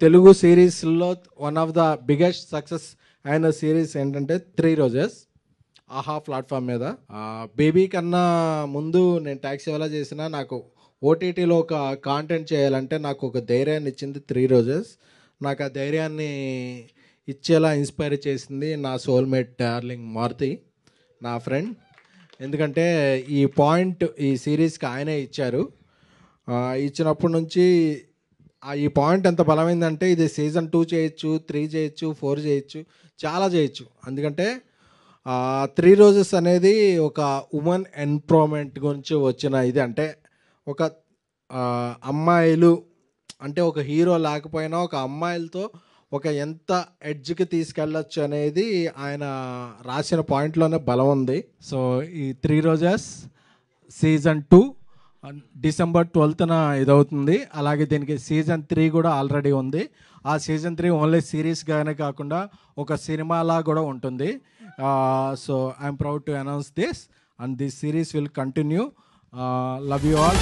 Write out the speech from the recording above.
తెలుగు సిరీస్లో one of the biggest success అయిన series ఏంటంటే 3 రోజెస్ ఆహా ప్లాట్ఫామ్ మీద. బేబీ కన్నా ముందు నేను ట్యాక్సీ ఎలా చేసినా నాకు ఓటీటీలో ఒక కాంటెంట్ చేయాలంటే నాకు ఒక ధైర్యాన్ని ఇచ్చింది 3 రోజెస్. నాకు ఆ ధైర్యాన్ని ఇచ్చేలా ఇన్స్పైర్ చేసింది నా సోల్మేట్ డార్లింగ్ మారుతి, నా ఫ్రెండ్. ఎందుకంటే ఈ పాయింట్ ఈ సిరీస్కి ఆయనే ఇచ్చారు. ఇచ్చినప్పటి నుంచి ఈ పాయింట్ ఎంత బలమైందంటే ఇది సీజన్ 2 చేయొచ్చు, 3 చేయొచ్చు, 4 చేయొచ్చు, చాలా చేయొచ్చు. ఎందుకంటే 3 రోజెస్ అనేది ఒక ఉమెన్ ఎంప్రూవ్మెంట్ గురించి వచ్చిన ఇది. అంటే ఒక అమ్మాయిలు అంటే ఒక హీరో లేకపోయినా ఒక అమ్మాయిలతో ఒక ఎంత ఎడ్జ్కి తీసుకెళ్ళచ్చు అనేది ఆయన రాసిన పాయింట్లోనే బలం ఉంది. సో ఈ 3 రోజెస్ సీజన్ 2 డిసెంబర్ 12న ఇదవుతుంది. అలాగే దీనికి సీజన్ 3 కూడా ఆల్రెడీ ఉంది. ఆ సీజన్ 3 ఓన్లీ సిరీస్గానే కాకుండా ఒక సినిమాలా కూడా ఉంటుంది. So I'm proud to announce this and this series will continue. Love you all.